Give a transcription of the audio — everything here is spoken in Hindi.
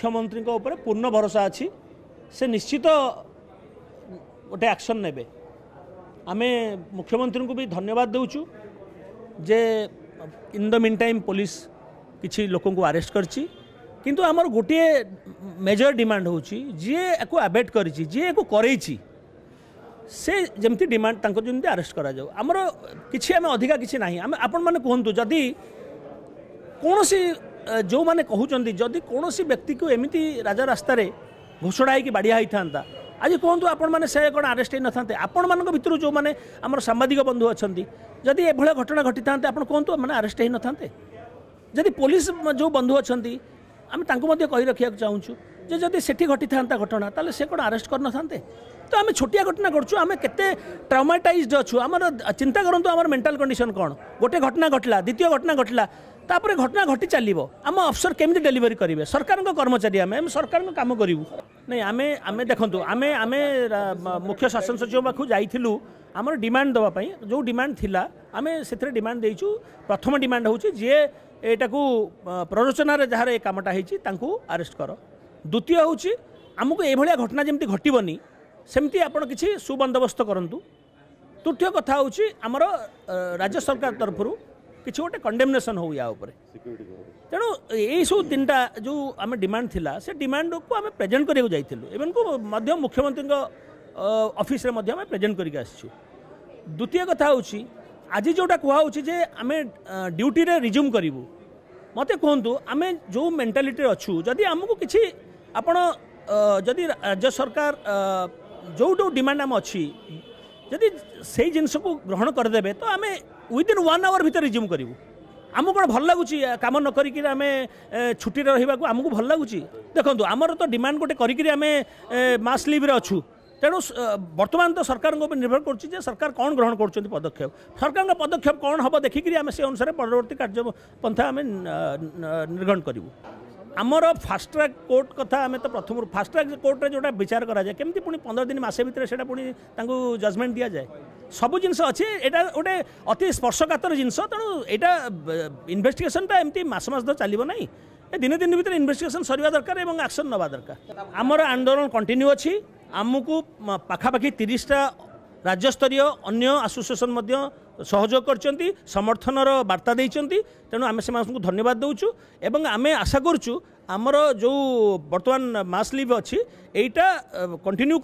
मुख्यमंत्री ऊपर पूर्ण भरोसा अच्छी से निश्चित गोटे एक्शन नेबे। आमे मुख्यमंत्री को भी धन्यवाद देउछु जे in the meantime police किछि लोकों को अरेस्ट करछि किंतु आमर गोटे मेजर डिमांड होछि जे एको अबेट करिछि जे एको करैछि से जमती डिमांड तांको जमती अरेस्ट करा जाऊ। आमर किछि आमे अधिका किछि नाही। आमे आपण माने कहंतु जदी कोनोसी जो माने कहउचंदी जदी कोनोसी व्यक्ति को एमिति राजा रास्ता रे घोषणा है कि बाड़िया ही था आज कहतु आपण मैंने से कौन आरेस्ट ही न था आपण मान भर जो मैंने आम सांबादिक बंधु अच्छा जदि एभली घटना घटी था आप कहतु मैंने आरेस्ट ही न था जदि पुलिस जो बंधु अच्छा आम कही रखा चाहूँ जे जदि सेठी घटी था घटना ताले से कौन आरेस्ट कर न तो आम छोटिया घटना करूँ आम केते ट्राउमाटाइज्ड अच्छु आम चिंता करूँ आम मेंटल कंडीशन कौन गोटे घटना घटला द्वितीय घटना घटला तापर घटना घटी चलो आम अफसर केमी डेलीवरी करेंगे सरकार कर्मचारी आम सरकार काम करूँ नहीं आमे आमे देखंतु आमे आमे मुख्य शासन सचिव पाखु जाइथिलु आमर डिमांड दवापाई जो डिमांड थिला आमे सेथरे डिमांड देइछु। प्रथम डिमांड होछि जे एटाकू प्ररोचना रे जहार ए कामटा हेछि तांकू अरेस्ट कर। द्वितीय होछि आमको एभलिया घटना जेमति घटिबनी सेमति आपण किछि सुबंदोबस्त करंतु। तृतीय कथा होछि आमर राज्य सरकार तरफरु किछि गोटे कंडेमनेशन हो या ऊपर तेणु यही सब तीन टा जो आम डिमांड थिला से डिमांड को आम प्रेजेंट करिया जाइथिलु एवं को मध्य मुख्यमंत्री ऑफिस रे मध्य आम प्रेजेंट करिक आछिछु। द्वितीय कथा होछि आज जोटा कुहा होछि जे आम ड्यूटी रे रिज्यूम करिवु मते कहंतु आम जो मेंटालिटी अच्छु जदि आमको किछि आपण जदि राज्य सरकार जो जो डिमांड आम अच्छी जदि से जिनस को ग्रहण करदेबे तो आम विदिन 1 आवर भीतर रिज्यूम करूँ। आमको कौन भल लगुच कम न करें आम छुट्टी रहा आमको भल लगुच देखो आमर तो डिमांड गोटे करें मास लिव रे अच्छु तेणु बर्तमान तो सरकार निर्भर कर सरकार कौन ग्रहण कर पदक्षेप सरकार पदक्षेप कौन हम देखिक आम से अनुसार परवर्ती कार्यपंथा आम निर्ग्रहण करूँ। आमर फास्ट ट्रैक कोर्ट कथा आम तो प्रथम फास्ट ट्रैक कोर्ट रे जोटा विचार करा जाए केमती पुणी 15 दिन मसे भितर सेटा पुणी तांको जजमेंट दिया जाए सबु जिनस अच्छे एटा गोटे अति स्पर्शकातर जिनस तेणु यहाँ इन्वेस्टिगेशनटा एमती मस धर चलो ना दिने दिन भीतर इन्वेस्टिगेशन सरिया दरकार एवं एक्शन नवा दरकार। आमर आंदोलन कंटिन्यू अच्छी आमको पाखापाखि 30टा राज्यस्तरीय अन्य एसोसिएशन सहयोग करचंती समर्थनर वार्ता देइचंती तेणु आम से धन्यवाद दउचु एवं आमे आशा करचु आमर जो वर्तमान मास लिव अच्छी एटा कंटिन्यू